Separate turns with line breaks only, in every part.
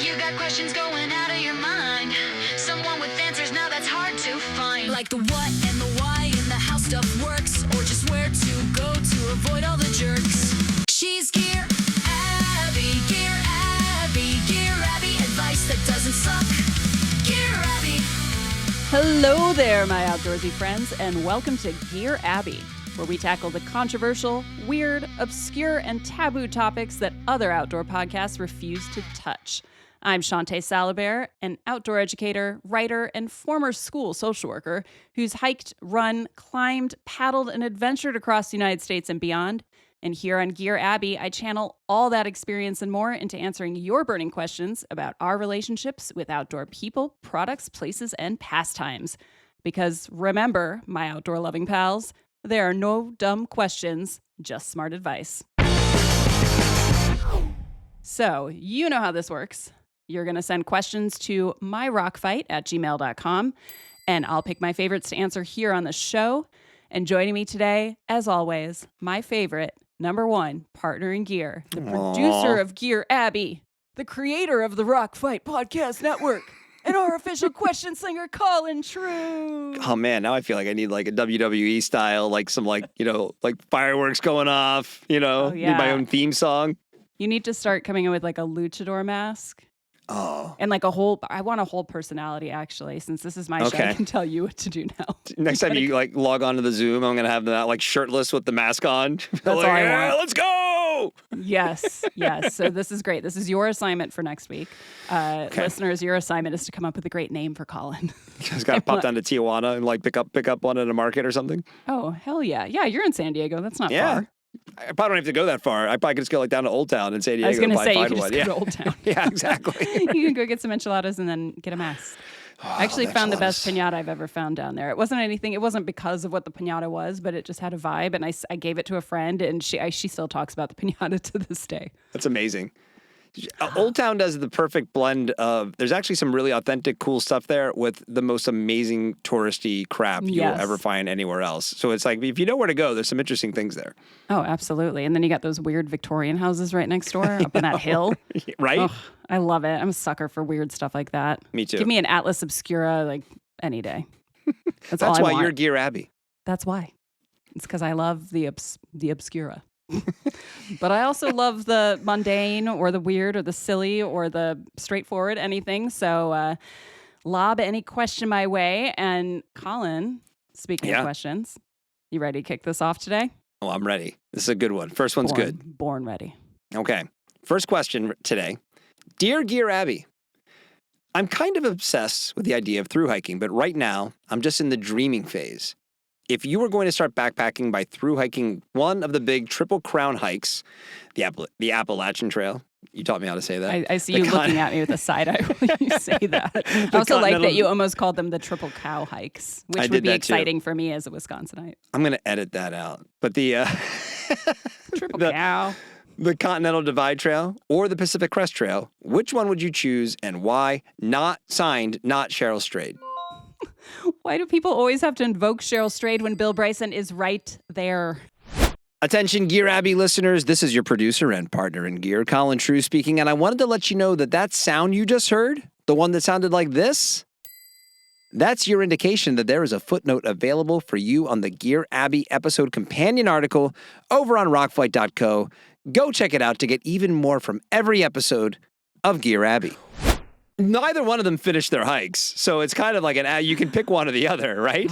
You got questions going out of your mind. Someone with answers now that's hard to find. Like the what and the why and the how stuff works, or just where to go to avoid all the jerks. She's Gear Abby, Gear Abby, Gear Abby, advice that doesn't suck. Gear Abby.
Hello there, my outdoorsy friends, and welcome to Gear Abby, where we tackle the controversial, weird, obscure, and taboo topics that other outdoor podcasts refuse to touch. I'm Shawnté Salabert, an outdoor educator, writer, and former school social worker who's hiked, run, climbed, paddled, and adventured across the United States and beyond. And here on Gear Abby, I channel all that experience and more into answering your burning questions about our relationships with outdoor people, products, places, and pastimes. Because remember, my outdoor-loving pals, there are no dumb questions, just smart advice. So, you know how this works. You're going to send questions to myrockfight@gmail.com, and I'll pick my favorites to answer here on the show. And joining me today, as always, my favorite, number one, partner in gear, the producer of Gear Abby, the creator of the Rock Fight Podcast Network, and our official question slinger, Colin True.
Oh man, now I feel like I need like a WWE style, like some like fireworks going off, need my own theme song.
You need to start coming in with like a luchador mask.
Oh.
And like I want a whole personality actually, since this is my show, I can tell you what to do now.
Next time you like log on to the Zoom, I'm going to have that like shirtless with the mask on.
That's all I want.
Let's go!
Yes. So this is great. This is your assignment for next week. Listeners, your assignment is to come up with a great name for Colin.
Just got to pop down to Tijuana and like pick up one at a market or something.
Oh, hell yeah. Yeah, you're in San Diego. That's not far.
I probably don't have to go that far. I probably could just go like down to Old Town in San Diego.
I was going to say, you
find
can
one.
just go to Old Town.
Yeah, exactly.
You can go get some enchiladas and then get a mask. I actually found the best piñata I've ever found down there. It wasn't because of what the piñata was, but it just had a vibe. And I gave it to a friend, and she still talks about the piñata to this day.
That's amazing. Old Town does the perfect blend of, there's actually some really authentic, cool stuff there with the most amazing touristy crap you'll ever find anywhere else. So it's like, if you know where to go, there's some interesting things there.
Oh, absolutely. And then you got those weird Victorian houses right next door up on that hill.
Right?
Oh, I love it. I'm a sucker for weird stuff like that.
Me too.
Give me an Atlas Obscura like any day. That's all I
why
want.
you're Gear Abby.
That's why. It's because I love the Obscura. But I also love the mundane or the weird or the silly or the straightforward, anything. So lob any question my way. And Colin, speaking of questions, you ready to kick this off today?
Oh, I'm ready. This is a good one. First one's good.
Born ready.
Okay. First question today. Dear Gear Abby, I'm kind of obsessed with the idea of thru hiking, but right now I'm just in the dreaming phase. If you were going to start backpacking by thru hiking one of the big Triple Crown hikes, the Appalachian Trail, you taught me how to say that.
I see you looking at me with a side eye when you say that. I also like that you almost called them the Triple Cow hikes, which would be exciting for me as a Wisconsinite.
I'm going to edit that out. But the
Triple Cow.
The Continental Divide Trail or the Pacific Crest Trail, which one would you choose and why? Not signed, not Cheryl Strayed.
Why do people always have to invoke Cheryl Strayed when Bill Bryson is right there?
Attention, Gear Abby listeners. This is your producer and partner in gear, Colin True speaking, and I wanted to let you know that sound you just heard, the one that sounded like this, that's your indication that there is a footnote available for you on the Gear Abby episode companion article over on rockfight.co. Go check it out to get even more from every episode of Gear Abby. Neither one of them finished their hikes, so it's kind of like you can pick one or the other, right?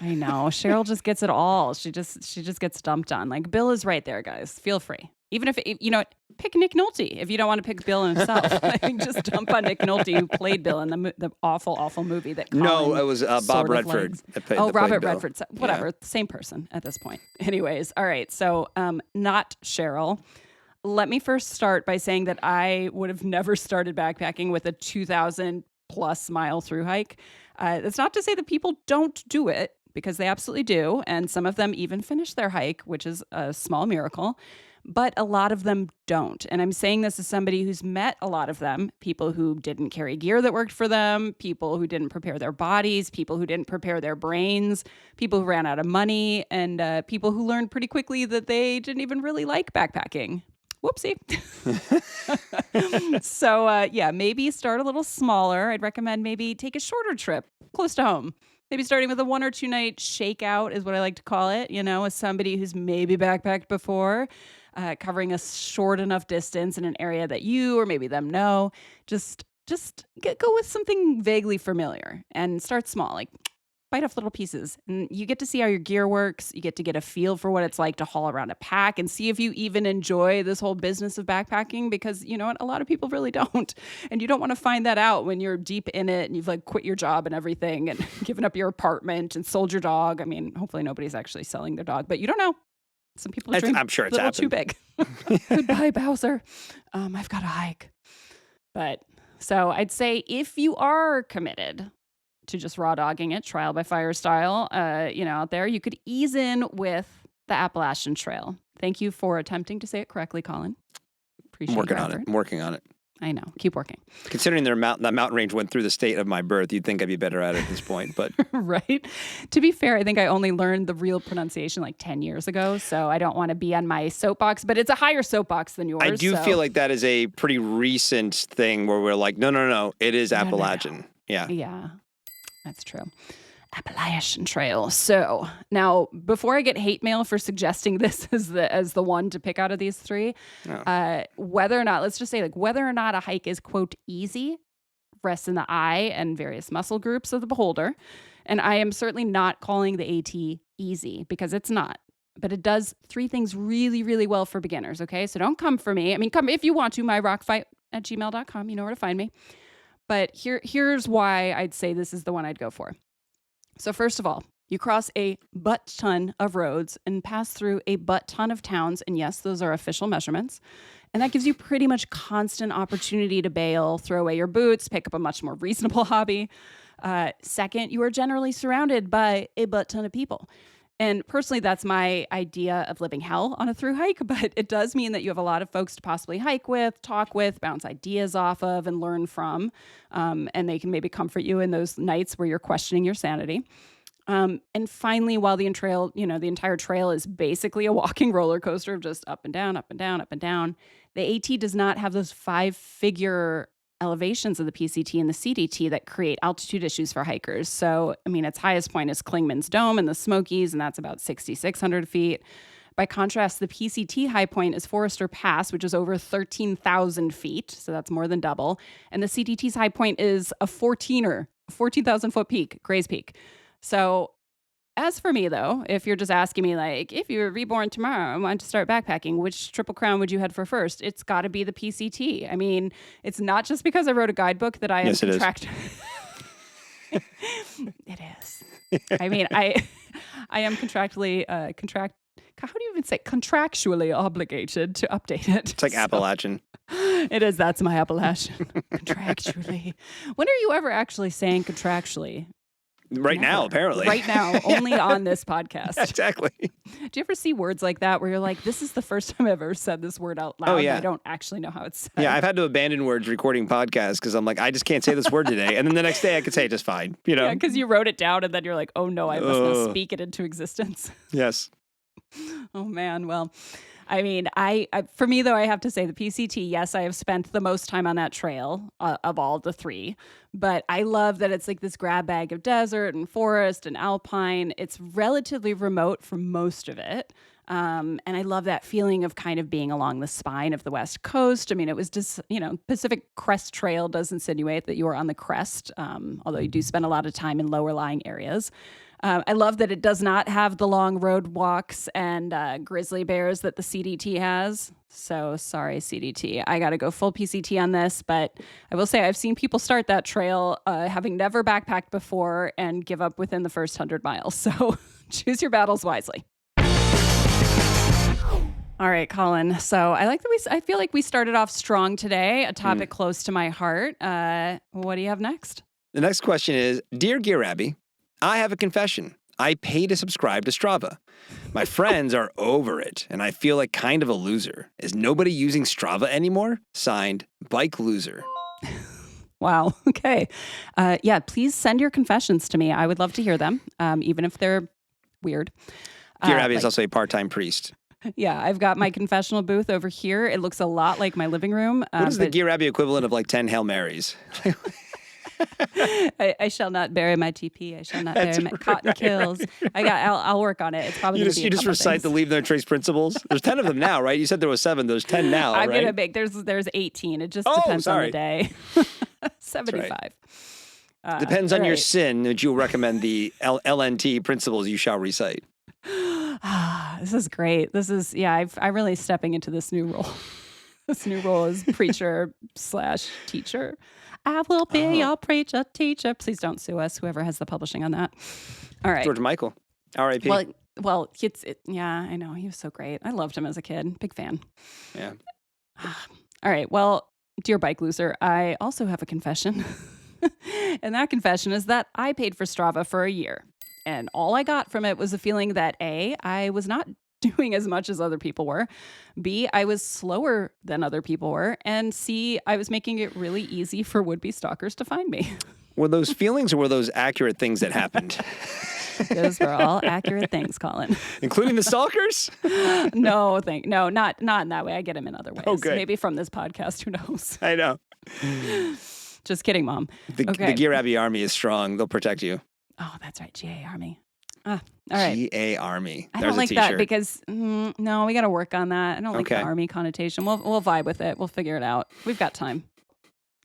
I know. Cheryl just gets it all. She just gets dumped on. Like, Bill is right there, guys. Feel free. Even if, pick Nick Nolte if you don't want to pick Bill himself. Just dump on Nick Nolte, who played Bill in the awful, awful movie that Colin
No, it was Bob Redford.
Robert Redford. Whatever. Same person at this point. Anyways, all right. So, not Cheryl. Let me first start by saying that I would have never started backpacking with a 2,000 plus mile thru hike. That's not to say that people don't do it, because they absolutely do. And some of them even finish their hike, which is a small miracle. But a lot of them don't. And I'm saying this as somebody who's met a lot of them, people who didn't carry gear that worked for them, people who didn't prepare their bodies, people who didn't prepare their brains, people who ran out of money, and people who learned pretty quickly that they didn't even really like backpacking. Whoopsie. So, maybe start a little smaller. I'd recommend maybe take a shorter trip close to home. Maybe starting with a 1 or 2 night shakeout is what I like to call it, as somebody who's maybe backpacked before, covering a short enough distance in an area that you or maybe them know. Just go with something vaguely familiar and start small, like bite off little pieces. And you get to see how your gear works. You get a feel for what it's like to haul around a pack and see if you even enjoy this whole business of backpacking, because you know what? A lot of people really don't. And you don't want to find that out when you're deep in it and you've like quit your job and everything and given up your apartment and sold your dog. I mean, hopefully nobody's actually selling their dog, but you don't know. Some people's dreams
I'm sure it's
a little too
happened.
big. Goodbye, Bowser. I've got to hike. But so I'd say if you are committed to just raw dogging it, trial by fire style, out there, you could ease in with the Appalachian Trail. Thank you for attempting to say it correctly, Colin. Appreciate your effort.
I'm working on it.
I know. Keep working.
Considering that mountain range went through the state of my birth, you'd think I'd be better at it at this point, but
right. To be fair, I think I only learned the real pronunciation like 10 years ago, so I don't want to be on my soapbox, but it's a higher soapbox than yours.
I do feel like that is a pretty recent thing where we're like, no, it is Appalachian.
No.
Yeah.
Yeah. That's true. Appalachian Trail. So now, before I get hate mail for suggesting this as the one to pick out of these three, whether or not, let's just say like whether or not a hike is quote easy rests in the eye and various muscle groups of the beholder. And I am certainly not calling the AT easy because it's not. But it does 3 things really, really well for beginners. Okay, so don't come for me. I mean, come if you want to. myrockfight@gmail.com. You know where to find me. But here's why I'd say this is the one I'd go for. So first of all, you cross a butt ton of roads and pass through a butt ton of towns. And yes, those are official measurements. And that gives you pretty much constant opportunity to bail, throw away your boots, pick up a much more reasonable hobby. Second, you are generally surrounded by a butt ton of people. And personally, that's my idea of living hell on a through hike, but it does mean that you have a lot of folks to possibly hike with, talk with, bounce ideas off of, and learn from. And they can maybe comfort you in those nights where you're questioning your sanity. And finally, while the entire trail is basically a walking roller coaster of just up and down, up and down, up and down, the AT does not have those 5-figure elevations of the PCT and the CDT that create altitude issues for hikers. So, I mean, its highest point is Clingman's Dome in the Smokies, and that's about 6,600 feet. By contrast, the PCT high point is Forester Pass, which is over 13,000 feet. So that's more than double. And the CDT's high point is a 14,000 foot peak, Gray's Peak. So as for me, though, if you're just asking me, like, if you were reborn tomorrow and wanted to start backpacking, which Triple Crown would you head for first? It's got to be the PCT. I mean, it's not just because I wrote a guiguebook that I am contracted. It is. I mean, I am contractually how do you even say contractually obligated to update it?
It's like Appalachian.
It is. That's my Appalachian. Contractually. When are you ever actually saying contractually?
Right now, apparently.
Right now, only on this podcast.
Exactly.
Do you ever see words like that where you're like, this is the first time I've ever said this word out loud?
Oh, yeah.
I don't actually know how it's said.
Yeah, I've had to abandon words recording podcasts because I'm like, I just can't say this word today. And then the next day I could say it just fine,
Yeah, because you wrote it down and then you're like, oh no, I must now speak it into existence.
Yes.
Oh man, well, I mean, for me though, I have to say the PCT, yes, I have spent the most time on that trail of all the 3, but I love that it's like this grab bag of desert and forest and alpine. It's relatively remote for most of it. And I love that feeling of kind of being along the spine of the West Coast. I mean, it was just, Pacific Crest Trail does insinuate that you are on the crest, although you do spend a lot of time in lower lying areas. I love that it does not have the long road walks and grizzly bears that the CDT has. So sorry, CDT. I got to go full PCT on this. But I will say I've seen people start that trail having never backpacked before and give up within the first 100 miles. So choose your battles wisely. All right, Colin. So I feel like we started off strong today, a topic close to my heart. What do you have next?
The next question is, Dear Gear Abby, I have a confession. I pay to subscribe to Strava. My friends are over it, and I feel like kind of a loser. Is nobody using Strava anymore? Signed, Bike Loser.
Wow. Okay. Yeah, please send your confessions to me. I would love to hear them, even if they're weird.
Gear Abby is also a part-time priest.
Yeah, I've got my confessional booth over here. It looks a lot like my living room.
What is the Gear Abby equivalent of like 10 Hail Marys?
I shall not bury my TP. I shall not bury my cotton kills. I'll work on it. It's probably
You
going to be
just recite the leave no trace principles. There's 10 of them now, right? You said there was 7. There's 10 now,
I'm
right?
gonna make there's 18. It just depends on the day. 75.
Depends on your sin that you'll recommend the LNT principles you shall recite.
This is great. I'm really stepping into this new role. This new role as preacher / teacher. I will be your preacher, teacher. Please don't sue us, whoever has the publishing on that. All right.
George Michael, R.I.P.
Well, yeah, I know. He was so great. I loved him as a kid. Big fan.
Yeah.
All right. Well, dear bike loser, I also have a confession. And that confession is that I paid for Strava for a year. And all I got from it was a feeling that A, I was not doing as much as other people were. B, I was slower than other people were. And C, I was making it really easy for would-be stalkers to find me.
Were those feelings or were those accurate things that happened?
Those were all accurate things, Colin.
Including the stalkers?
No, not in that way. I get them in other ways.
Oh, good.
Maybe from this podcast, who knows?
I know.
Just kidding, Mom.
The Gear Abby Army is strong. They'll protect you.
Oh, that's right. GA Army. All right.
GA Army.
I don't like that because, no, we got to work on that. I don't like the Army connotation. We'll vibe with it. We'll figure it out. We've got time.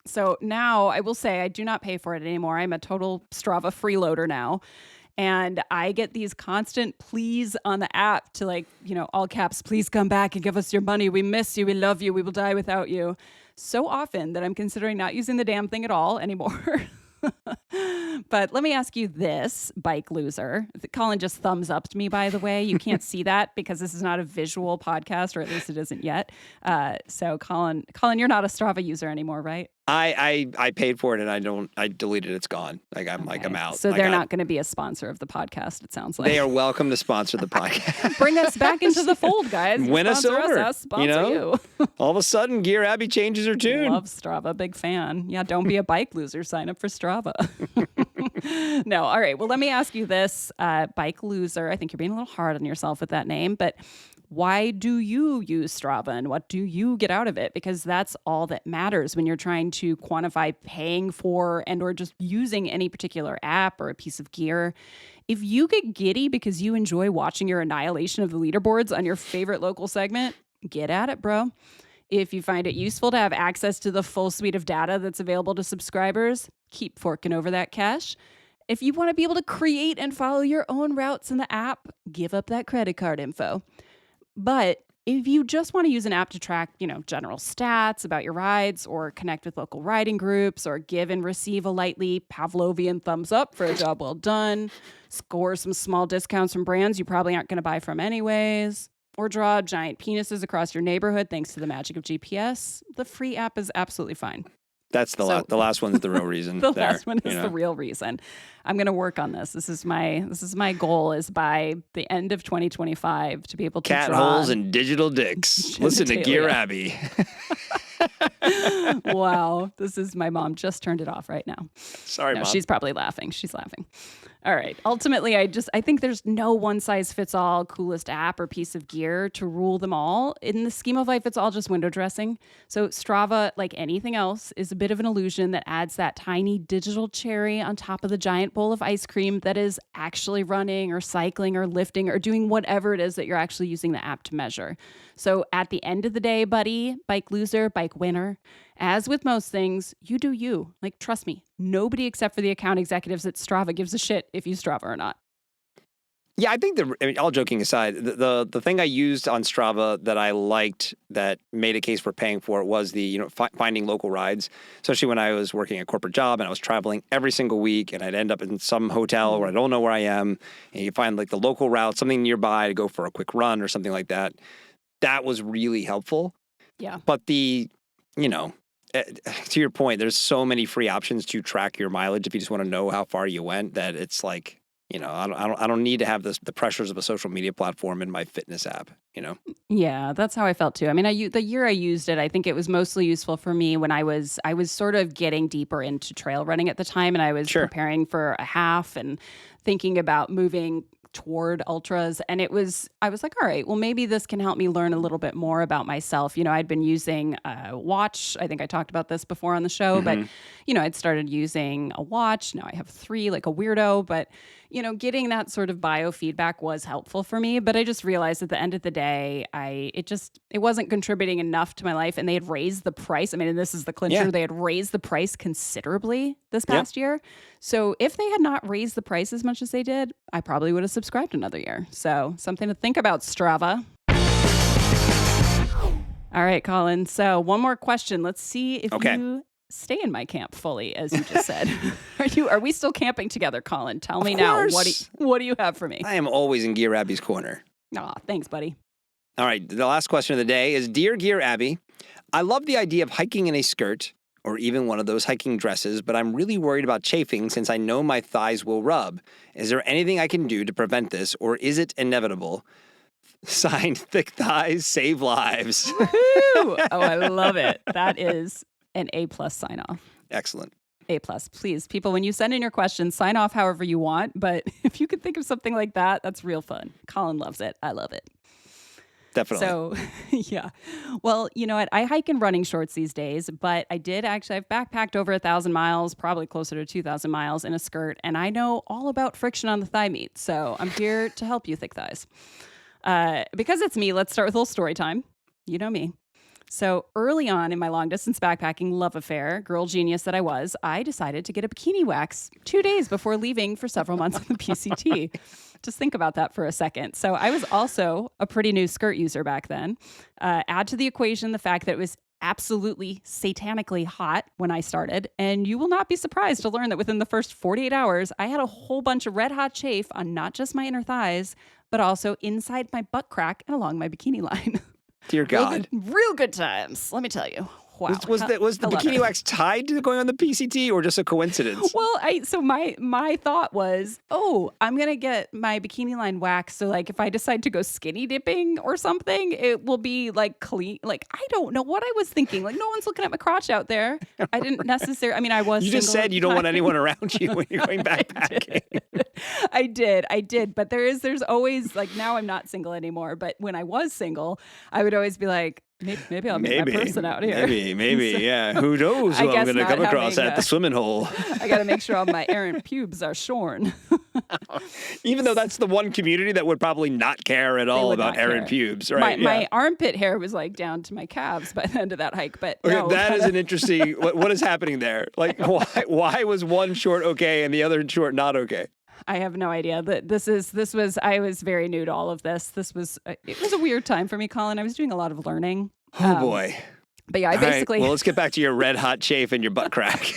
So now I will say I do not pay for it anymore. I'm a total Strava freeloader now. And I get these constant pleas on the app to all caps, please come back and give us your money. We miss you. We love you. We will die without you. So often that I'm considering not using the damn thing at all anymore. But let me ask you this, bike loser. Colin just thumbs upped me, by the way. You can't see that because this is not a visual podcast, or at least it isn't yet. So Colin, you're not a Strava user anymore, right?
I paid for it and I deleted it. It's gone. I'm out.
So they're not going to be a sponsor of the podcast, it sounds like.
They are welcome to sponsor the podcast.
Bring us back into the fold, guys.
Win us over.
Us, sponsor you.
All of a sudden, Gear Abby changes her tune.
Love Strava. Big fan. Yeah, don't be a bike loser. Sign up for Strava. No, all right. Well, let me ask you this, bike loser. I think you're being a little hard on yourself with that name, but why do you use Strava and what do you get out of it? Because that's all that matters when you're trying to quantify paying for and or just using any particular app or a piece of gear. If you get giddy because you enjoy watching your annihilation of the leaderboards on your favorite local segment, get at it, bro. If you find it useful to have access to the full suite of data that's available to subscribers, keep forking over that cash. If you want to be able to create and follow your own routes in the app, give up that credit card info. But if you just want to use an app to track, general stats about your rides or connect with local riding groups or give and receive a lightly Pavlovian thumbs up for a job well done, score some small discounts from brands you probably aren't going to buy from anyways, or draw giant penises across your neighborhood thanks to the magic of GPS, the free app is absolutely fine.
That's the last one's the real reason.
Last one is the real reason. I'm going to work on this. This is my goal is by the end of 2025 to be able to
cat
draw
holes and digital dicks. Listen to Gear Abby.
Wow. This is my mom just turned it off right now.
Sorry, Mom.
She's probably laughing. She's laughing. All right. Ultimately, I think there's no one size fits all coolest app or piece of gear to rule them all. In the scheme of life, it's all just window dressing. So Strava, like anything else, is a bit of an illusion that adds that tiny digital cherry on top of the giant bowl of ice cream that is actually running or cycling or lifting or doing whatever it is that you're actually using the app to measure. So at the end of the day, buddy, bike loser, bike winner, as with most things, you do you. Like, trust me, nobody except for the account executives at Strava gives a shit if you Strava or not.
Yeah, I think all joking aside, the thing I used on Strava that I liked that made a case for paying for it was the finding local rides, especially when I was working a corporate job and I was traveling every single week and I'd end up in some hotel where I don't know where I am, and you find like the local route, something nearby to go for a quick run or something like that. That was really helpful. Yeah. But to your point, there's so many free options to track your mileage if you just want to know how far you went that it's like, I don't need to have the pressures of a social media platform in my fitness app, Yeah,
that's how I felt too. I mean, the year I used it, I think it was mostly useful for me when I was sort of getting deeper into trail running at the time, and I was preparing for a half and thinking about moving toward ultras. And I was like, all right, well, maybe this can help me learn a little bit more about myself. I'd been using a watch. I think I talked about this before on the show, but, I'd started using a watch. Now I have 3, like a weirdo, but, getting that sort of biofeedback was helpful for me. But I just realized at the end of the day, it wasn't contributing enough to my life. And they had raised the price. I mean, and this is the clincher.
Yeah.
They had raised the price considerably this past year. So if they had not raised the price as much as they did, I probably would have subscribed another year. So something to think about, Strava. All right, Colin. So one more question. Let's see if you stay in my camp fully, as you just said. Are we still camping together, Colin? Tell me now. What do you have for me?
I am always in Gear Abby's corner.
Aw, thanks, buddy.
All right, the last question of the day is, Dear Gear Abby, I love the idea of hiking in a skirt or even one of those hiking dresses, but I'm really worried about chafing since I know my thighs will rub. Is there anything I can do to prevent this, or is it inevitable? Signed, Thick Thighs Save Lives.
Woo-hoo! Oh, I love it. That is an A+ sign off.
Excellent.
A+. Please, people, when you send in your questions, sign off however you want. But if you could think of something like that, that's real fun. Colin loves it. I love it.
Definitely.
So, yeah. Well, you know what? I hike in running shorts these days, but I've backpacked over 1,000 miles, probably closer to 2,000 miles in a skirt, and I know all about friction on the thigh meat. So I'm here to help you, thick thighs. Because it's me, let's start with a little story time. You know me. So early on in my long distance backpacking love affair, girl genius that I was, I decided to get a bikini wax 2 days before leaving for several months on the PCT. Just think about that for a second. So I was also a pretty new skirt user back then. Add to the equation the fact that it was absolutely satanically hot when I started. And you will not be surprised to learn that within the first 48 hours, I had a whole bunch of red hot chafe on not just my inner thighs, but also inside my butt crack and along my bikini line.
Dear God.
Real good times, let me tell you. Wow.
Was the bikini wax tied to going on the PCT or just a coincidence?
Well, so my thought was, I'm going to get my bikini line waxed. So like if I decide to go skinny dipping or something, it will be like clean. Like, I don't know what I was thinking. Like no one's looking at my crotch out there. I didn't necessarily, I mean, I was
You just said you don't want anyone around you when you're going backpacking.
I did. But there's always, like, now I'm not single anymore. But when I was single, I would always be like, maybe I'll meet my person out here.
Maybe, yeah. Who knows who I'm going to come across at the swimming hole.
I got to make sure all my errant pubes are shorn.
Even though that's the one community that would probably not care at all about errant pubes, right?
My armpit hair was like down to my calves by the end of that hike. But
okay,
no,
that is an interesting. What is happening there? Like, why was one short okay and the other short not okay?
I have no idea. But I was very new to all of this. It was a weird time for me, Colin. I was doing a lot of learning.
Oh boy.
But yeah, I basically.
Right. Well, let's get back to your red hot chafe and your butt crack.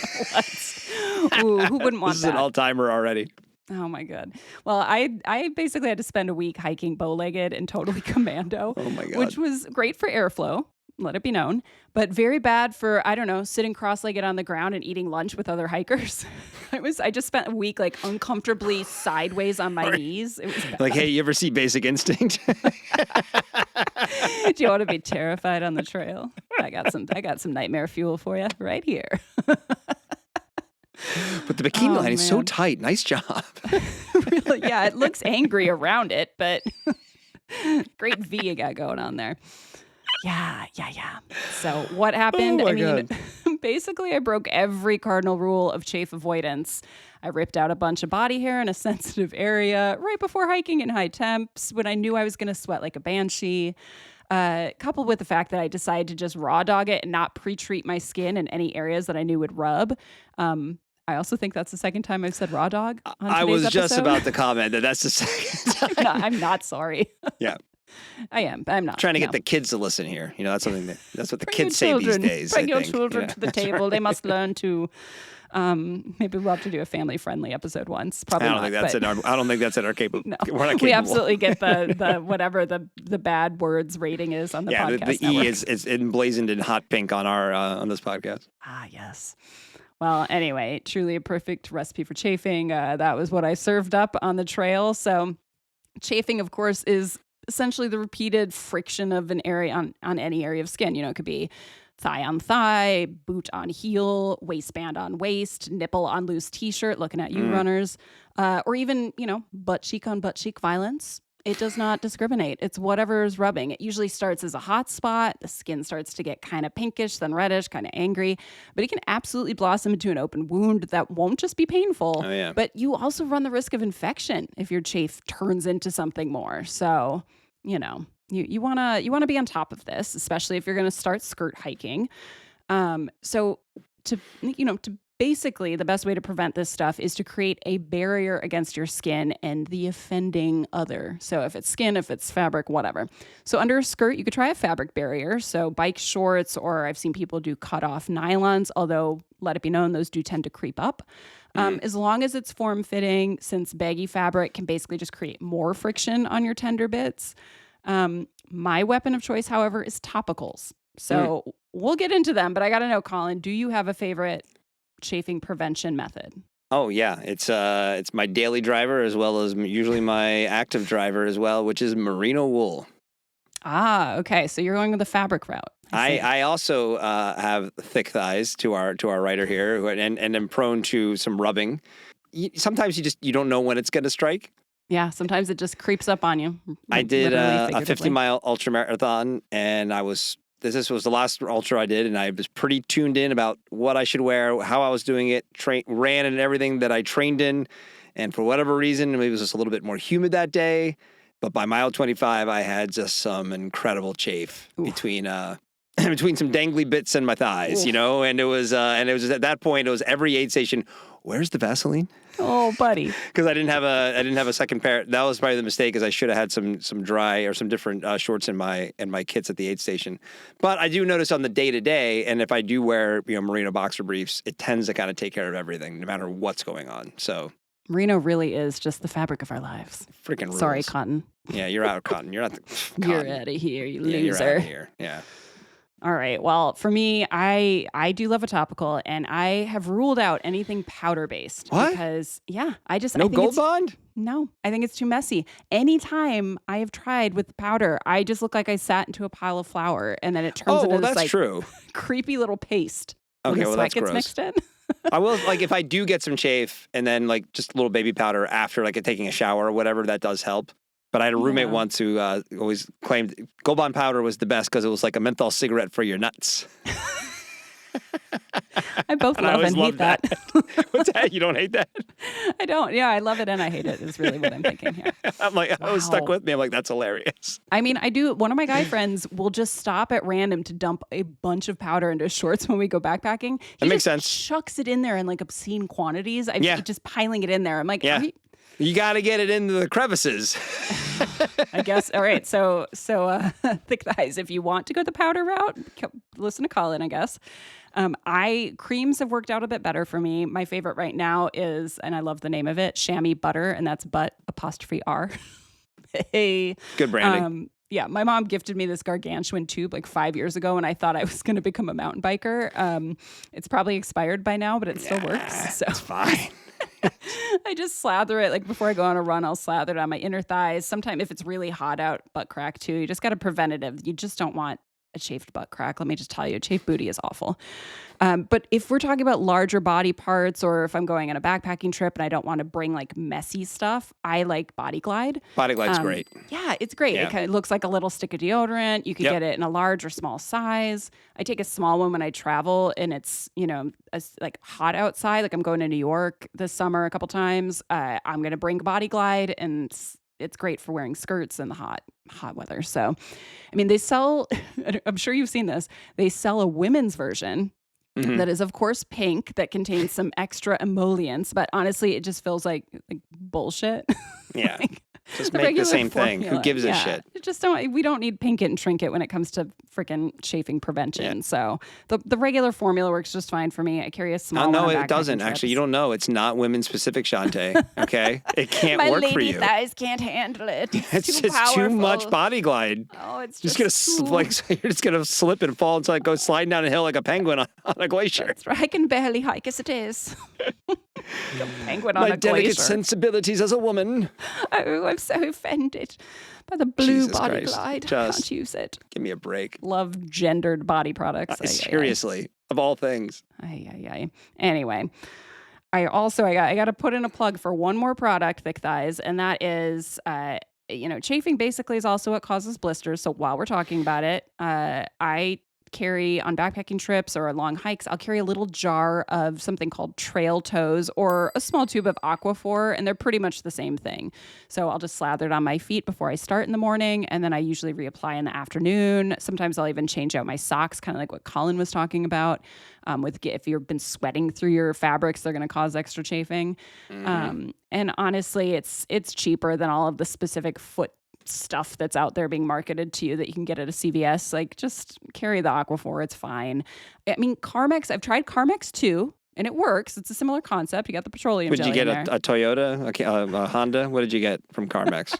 Ooh, who wouldn't want that?
This is an all-timer already.
Oh my God. Well, I basically had to spend a week hiking bow-legged and totally commando.
Oh my God.
Which was great for airflow, let it be known, but very bad for, I don't know, sitting cross-legged on the ground and eating lunch with other hikers. I just spent a week like uncomfortably sideways on my knees. It was bad.
Like, hey, you ever see Basic Instinct?
Do you want to be terrified on the trail? I got some nightmare fuel for you right here.
But the bikini line is so tight. Nice job.
Really, yeah, it looks angry around it, but great V you got going on there. Yeah. So what happened?
Oh my God.
Basically, I broke every cardinal rule of chafe avoidance. I ripped out a bunch of body hair in a sensitive area right before hiking in high temps when I knew I was going to sweat like a banshee. Coupled with the fact that I decided to just raw dog it and not pre-treat my skin in any areas that I knew would rub. I also think that's the second time I've said raw dog on today's
I was
episode.
just about to comment that's the second time.
I'm not sorry.
Yeah.
I am, but I'm not.
Trying to get the kids to listen here. You know, that's what the kids say
children,
these days.
Bring
I
your
think.
children to the table. They must learn to. Maybe we'll have to do a family-friendly episode once. Probably
I don't think that's in our capable.
No,
we're not capable.
We absolutely get the whatever the bad words rating is on the podcast.
The E is emblazoned in hot pink on our on this podcast.
Ah, yes. Well, anyway, truly a perfect recipe for chafing. That was what I served up on the trail. So, chafing, of course, is essentially the repeated friction of an area on any area of skin. You know, it could be thigh on thigh, boot on heel, waistband on waist, nipple on loose t-shirt, looking at you runners, or even, butt cheek on butt cheek violence. It does not discriminate. It's whatever's rubbing. It usually starts as a hot spot. The skin starts to get kind of pinkish, then reddish, kind of angry. But it can absolutely blossom into an open wound that won't just be painful.
Oh, yeah.
But you also run the risk of infection if your chafe turns into something more. So, you wanna be on top of this, especially if you're gonna start skirt hiking. So to basically, the best way to prevent this stuff is to create a barrier against your skin and the offending other. So if it's skin, if it's fabric, whatever. So under a skirt, you could try a fabric barrier. So bike shorts, or I've seen people do cut off nylons, although let it be known, those do tend to creep up. As long as it's form fitting, since baggy fabric can basically just create more friction on your tender bits. My weapon of choice, however, is topicals. So we'll get into them, but I got to know, Colin, do you have a favorite chafing prevention method?
Oh yeah, it's my daily driver as well as usually my active driver as well, which is merino wool.
Ah, okay. So you're going with the fabric route.
I also have thick thighs to our writer here, and am prone to some rubbing. Sometimes you don't know when it's going to strike.
Yeah, sometimes it just creeps up on you.
I did a 50-mile ultra marathon, and this was the last ultra I did, and I was pretty tuned in about what I should wear, how I was doing it, ran in everything that I trained in, and for whatever reason, it was just a little bit more humid that day. But by mile 25, I had just some incredible chafe between some dangly bits in my thighs, and it was at that point, it was every aid station. Where's the Vaseline?
Oh, buddy.
Because I didn't have a second pair. That was probably the mistake, is I should have had some dry or some different shorts in my kits at the aid station. But I do notice on the day-to-day, and if I do wear merino boxer briefs, it tends to kind of take care of everything, no matter what's going on. So
merino really is just the fabric of our lives.
Freaking rules.
Sorry, cotton.
Yeah, you're out of cotton. You're not the cotton.
You're out of here, you loser.
You're out of here. Yeah.
All right. Well, for me, I do love a topical, and I have ruled out anything powder-based.
What?
Because, I think
Gold Bond?
No, I think it's too messy. Anytime I have tried with powder, I just look like I sat into a pile of flour, and then it turns into this
true.
creepy little paste.
Okay,
when the
well,
sweat
that's
gets
gross.
mixed in.
I will, if I do get some chafe and then just a little baby powder after taking a shower or whatever, that does help. But I had a roommate once who always claimed Gold Bond powder was the best because it was like a menthol cigarette for your nuts.
I both love and hate that.
What's that? You don't hate that?
I don't. Yeah, I love it and I hate it is really what I'm thinking here.
I'm like, it was stuck with me. I'm like, that's hilarious.
I mean, I do. One of my guy friends will just stop at random to dump a bunch of powder into his shorts when we go backpacking.
That makes sense.
Chucks it in there in obscene quantities. Just piling it in there. I'm like,
you got to get it into the crevices.
I guess. All right. So thick thighs. If you want to go the powder route, listen to Colin, I guess. Creams have worked out a bit better for me. My favorite right now is, and I love the name of it, chamois butter, and that's butt_R. Hey.
Good branding.
My mom gifted me this gargantuan tube 5 years ago, and I thought I was going to become a mountain biker. It's probably expired by now, but it still works. So
it's fine.
I just slather it before I go on a run. I'll slather it on my inner thighs. Sometimes if it's really hot out, butt crack too. You just got a preventative. You just don't want a chafed butt crack. Let me just tell you, a chafed booty is awful. But if we're talking about larger body parts, or if I'm going on a backpacking trip and I don't want to bring messy stuff, I like Body Glide.
Body Glide's great.
Yeah, it's great.
Yeah.
It kind of looks like a little stick of deodorant. You could get it in a large or small size. I take a small one when I travel, and it's hot outside. I'm going to New York this summer a couple times. I'm going to bring Body Glide, and it's great for wearing skirts in the hot weather. So, I mean, they sell, I'm sure you've seen this, they sell a women's version that is, of course, pink, that contains some extra emollients, but honestly, it just feels like bullshit.
Yeah. Just make the same thing. Who gives a shit?
We don't need pink it and trinket when it comes to freaking chafing prevention. Yeah. So the regular formula works just fine for me. I carry a small one.
No, it doesn't. Trips. Actually, you don't know. It's not women specific, Shawnté. Okay? It can't work for you.
My lady thighs can't handle it.
It's just too much Body Glide.
Oh, it's
just gonna you're just gonna slip and fall until it goes sliding down a hill like a penguin on a glacier.
That's right. I can barely hike as it is. penguin on
My
a
delicate
glacier.
sensibilities as a woman.
Oh, I'm so offended by the blue
Jesus
body
Christ.
glide.
Just-
Can't use it.
Give me a break.
Love gendered body products.
Seriously, of all things.
Anyway, I got to put in a plug for one more product, Thick Thighs, and that is, chafing basically is also what causes blisters. So while we're talking about it, I carry on backpacking trips or long hikes, I'll carry a little jar of something called trail toes or a small tube of Aquaphor, and they're pretty much the same thing. So I'll just slather it on my feet before I start in the morning, and then I usually reapply in the afternoon. Sometimes I'll even change out my socks, kind of like what Colin was talking about. If you've been sweating through your fabrics, they're going to cause extra chafing. And honestly, it's cheaper than all of the specific foot stuff that's out there being marketed to you that you can get at a CVS. Like, just carry the Aquaphor. It's fine. I mean, Carmex, I've tried Carmex too, and it works. It's a similar concept. You got the petroleum
Would you
jelly
get
in
a Toyota, a Honda? What did you get from Carmex?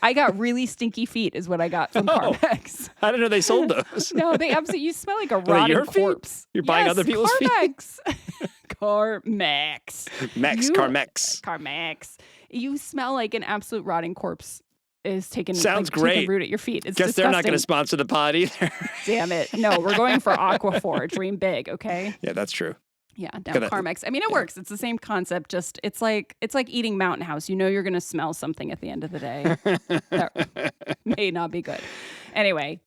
I got really stinky feet is what I got from Carmex.
I didn't know they sold those.
No, they absolutely, you smell like a
they
rotting
your feet?
corpse.
You're buying other people's feet?
Carmex.
Carmex.
Carmex. You smell like an absolute rotting corpse is taking
Sounds
taking
great.
root at your feet. It's
Guess
disgusting.
they're not going to sponsor the pod either.
Damn it. No, we're going for Aquaphor. Dream big, okay?
Yeah, that's true.
Yeah, down Carmex. I mean, it works. It's the same concept. Just it's like eating Mountain House. You know you're going to smell something at the end of the day. That may not be good. Anyway,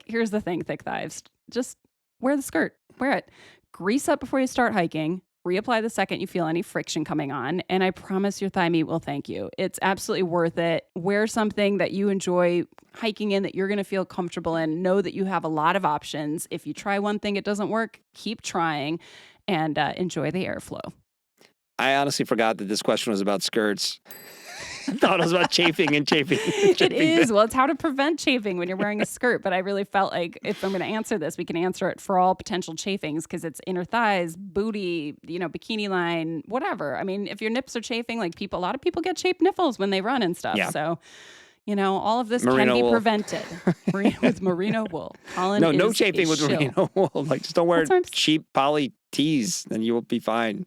here's the thing, Thick Thighs. Just wear the skirt. Wear it. Grease up before you start hiking. Reapply the second you feel any friction coming on, and I promise your thigh meat will thank you. It's absolutely worth it. Wear something that you enjoy hiking in, that you're going to feel comfortable in. Know that you have a lot of options. If you try one thing, it doesn't work, keep trying, and enjoy the airflow.
I honestly forgot that this question was about skirts. I thought it was about chafing and chafing.
It is. Well, it's how to prevent chafing when you're wearing a skirt. But I really felt like if I'm going to answer this, we can answer it for all potential chafings because it's inner thighs, booty, bikini line, whatever. I mean, if your nips are chafing, a lot of people get chafed nipples when they run and stuff.
Yeah.
So, all of this
Merino
can be
wool.
prevented with merino wool. Colin
No
is
chafing
a
with
shill.
merino wool. Just don't wear
That's what I'm-
cheap poly tees, then you will be fine.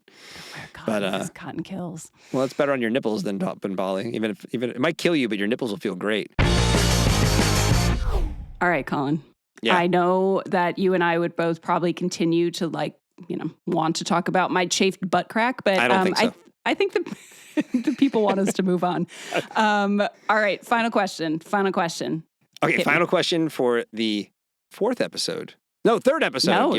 Cotton, cotton kills.
Well, it's better on your nipples than poly. Even if it might kill you, but your nipples will feel great.
All right, Colin.
Yeah.
I know that you and I would both probably continue to want to talk about my chafed butt crack, but
I don't think so.
I think the people want us to move on. All right, final question.
Okay, final question for the third episode. Gear
third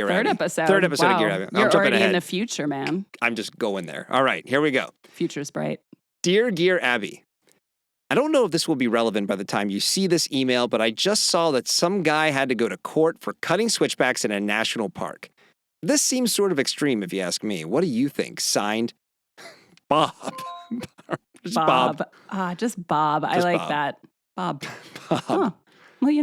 Abby.
episode.
Third episode
Wow.
of Gear Abby.
You're
I'm jumping
already
ahead.
in the future, man.
I'm just going there. All right, here we go.
Future's bright.
Dear Gear Abby, I don't know if this will be relevant by the time you see this email, but I just saw that some guy had to go to court for cutting switchbacks in a national park. This seems sort of extreme if you ask me. What do you think? Signed, Bob. Just Bob.
Just Bob. I like
Bob.
that. Bob.
Bob.
Huh. Well, you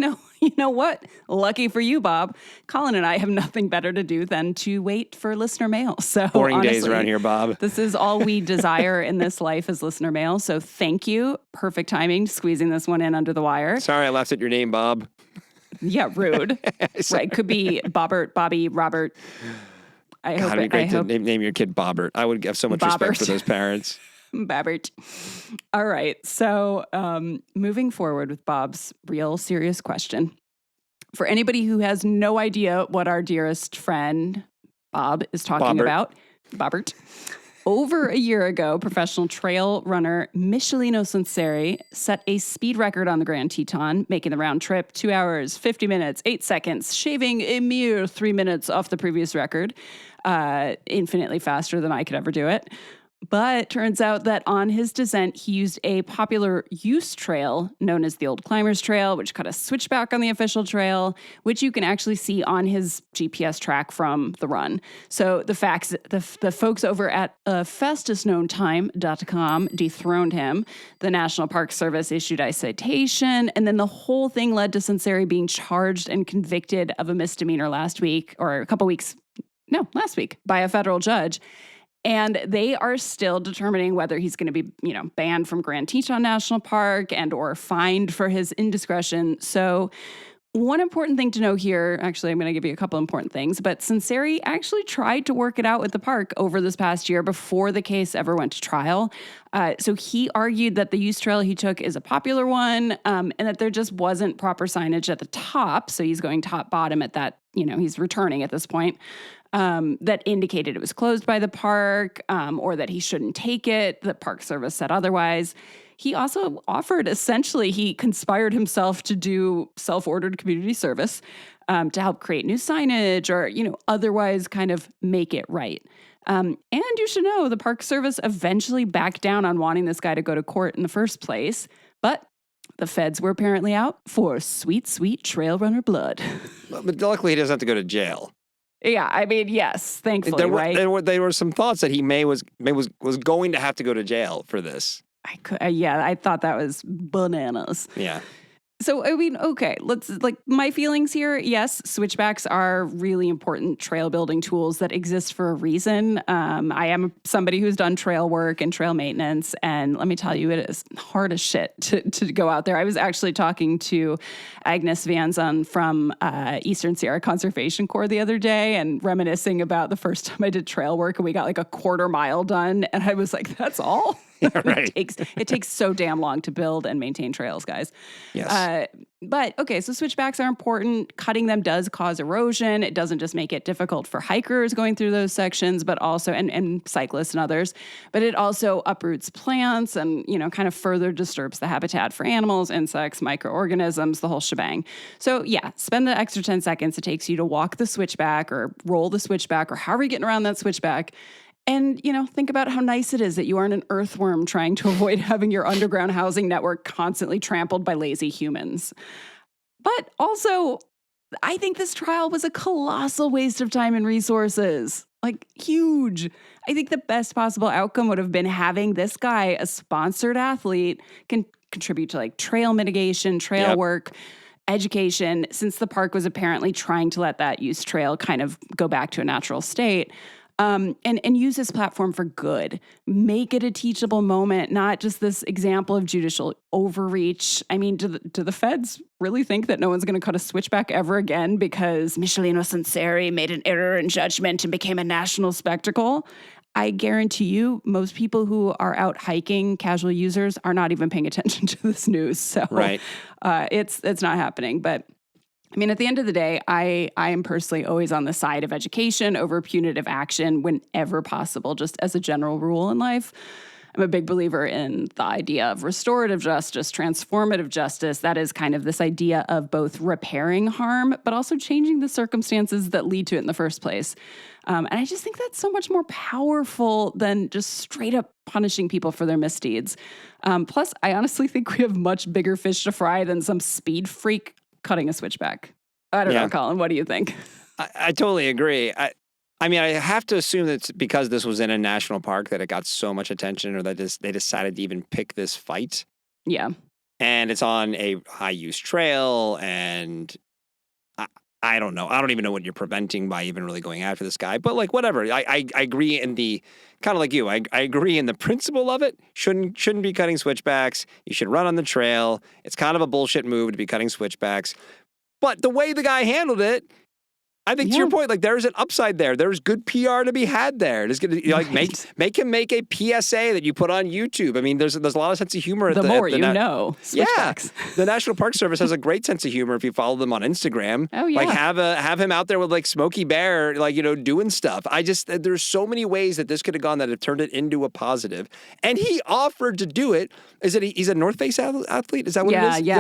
know what? Lucky for you, Bob. Colin and I have nothing better to do than to wait for listener mail. So
Boring
honestly,
days around here, Bob.
This is all we desire in this life is listener mail. So thank you. Perfect timing, squeezing this one in under the wire.
Sorry I laughed at your name, Bob.
Yeah, rude. Right. Could be Bobbert, Bobby, Robert.
God, it'd be great to name your kid Bobbert. I would have so much respect for those parents.
Babbert. All right. So moving forward with Bob's real serious question. For anybody who has no idea what our dearest friend Bob is talking about, Bobbert. Over a year ago, professional trail runner Michelino Sunseri set a speed record on the Grand Teton, making the round trip 2 hours, 50 minutes, 8 seconds, shaving a mere 3 minutes off the previous record. Infinitely faster than I could ever do it. But turns out that on his descent, he used a popular use trail known as the Old Climbers Trail, which cut a switchback on the official trail, which you can actually see on his GPS track from the run. So the folks over at fastestknowntime.com dethroned him. The National Park Service issued a citation, and then the whole thing led to Sunseri being charged and convicted of a misdemeanor last week, by a federal judge. And they are still determining whether he's going to be, banned from Grand Teton National Park and or fined for his indiscretion. So One important thing to know here, actually, I'm going to give you a couple important things, but Sunseri actually tried to work it out with the park over this past year before the case ever went to trial. So he argued that the use trail he took is a popular one, and that there just wasn't proper signage at the top. So he's going top bottom at that, he's returning at this point, that indicated it was closed by the park, or that he shouldn't take it. The Park Service said otherwise. He also offered, essentially, he conspired himself to do self-ordered community service to help create new signage or, otherwise kind of make it right. And you should know the Park Service eventually backed down on wanting this guy to go to court in the first place. But the feds were apparently out for sweet, sweet trail runner blood.
But luckily, he doesn't have to go to jail.
Yeah, I mean, yes, thankfully, right?
There were some thoughts that he was going to have to go to jail for this.
I thought that was bananas.
Yeah.
So, I mean, okay, my feelings here, yes, switchbacks are really important trail building tools that exist for a reason. I am somebody who's done trail work and trail maintenance, and let me tell you, it is hard as shit to go out there. I was actually talking to Agnes Van Zun from Eastern Sierra Conservation Corps the other day and reminiscing about the first time I did trail work, and we got like a quarter mile done, and I was like, that's all?
Yeah, right.
It takes so damn long to build and maintain trails, guys.
Yes.
But okay, so switchbacks are important. Cutting them does cause erosion. It doesn't just make it difficult for hikers going through those sections, but also, and cyclists and others, but it also uproots plants and, kind of further disturbs the habitat for animals, insects, microorganisms, the whole shebang. So yeah, spend the extra 10 seconds it takes you to walk the switchback or roll the switchback or however you're getting around that switchback. And, think about how nice it is that you aren't an earthworm trying to avoid having your underground housing network constantly trampled by lazy humans. But also, I think this trial was a colossal waste of time and resources. Like, huge. I think the best possible outcome would have been having this guy, a sponsored athlete, can contribute to trail mitigation, trail work, education, since the park was apparently trying to let that use trail kind of go back to a natural state. And use this platform for good. Make it a teachable moment, not just this example of judicial overreach. I mean, do the feds really think that no one's going to cut a switchback ever again because Michelino Sunseri made an error in judgment and became a national spectacle? I guarantee you, most people who are out hiking, casual users, are not even paying attention to this news. So
right.
It's not happening. But I mean, at the end of the day, I am personally always on the side of education over punitive action whenever possible, just as a general rule in life. I'm a big believer in the idea of restorative justice, transformative justice. That is kind of this idea of both repairing harm, but also changing the circumstances that lead to it in the first place. And I just think that's so much more powerful than just straight up punishing people for their misdeeds. Plus, I honestly think we have much bigger fish to fry than some speed freak cutting a switchback. I don't know, Colin. What do you think?
I totally agree. I mean, I have to assume that it's because this was in a national park that it got so much attention, or that they decided to even pick this fight.
Yeah.
And it's on a high-use trail, and I don't know. I don't even know what you're preventing by even really going after this guy. But whatever. I agree in the, kind of like you, I agree in the principle of it. Shouldn't be cutting switchbacks. You should run on the trail. It's kind of a bullshit move to be cutting switchbacks. But the way the guy handled it, I think to your point, there's an upside there. There's good PR to be had there. It's going to make him make a PSA that you put on YouTube. I mean, there's a lot of sense of humor. At
the more you know.
Switchbacks. Yeah, the National Park Service has a great sense of humor if you follow them on Instagram.
Oh yeah,
have him out there with Smokey Bear, doing stuff. There's so many ways that this could have gone that have turned it into a positive. And he offered to do it. Is it he's a North Face athlete? Is that what it is?
Yeah, yeah.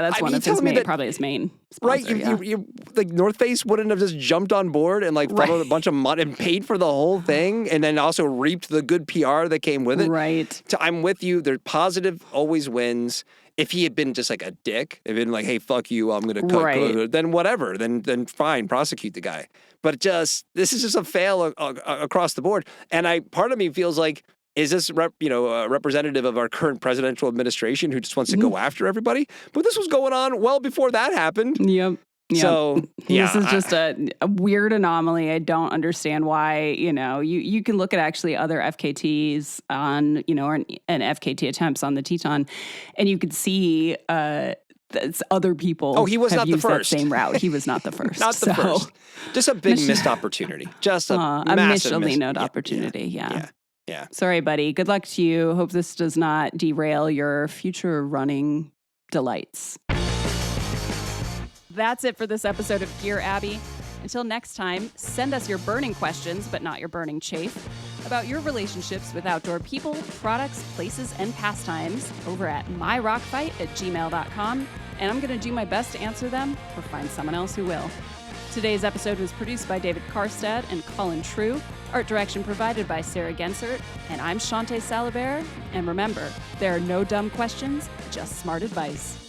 That's one of his main, probably his main sponsor,
right. You North Face wouldn't have just jumped on board and followed a bunch of mud and paid for the whole thing, and then also reaped the good PR that came with it.
Right.
I'm with you. The positive always wins. If he had been just a dick, if he'd been hey, fuck you, I'm going to cut, then whatever, then fine, prosecute the guy. But this is just a fail across the board. And part of me feels like, is this representative of our current presidential administration who just wants to go after everybody? But this was going on well before that happened.
Yep. Yeah.
So,
this is just a weird anomaly. I don't understand why, you can look at actually other FKTs on, and FKT attempts on the Teton, and you could see other people
Oh, he was
have
not the
used that
first.
same route. He was not the first.
Not the first. Just a big missed opportunity. Just a massive
Michelin opportunity.
Yeah.
Sorry, buddy. Good luck to you. Hope this does not derail your future running delights. That's it for this episode of Gear Abby. Until next time, send us your burning questions, but not your burning chafe, about your relationships with outdoor people, products, places, and pastimes over at myrockfight@gmail.com, and I'm going to do my best to answer them or find someone else who will. Today's episode was produced by David Karstad and Colin True, art direction provided by Sarah Gensert, and I'm Shawnté Salabert, and remember, there are no dumb questions, just smart advice.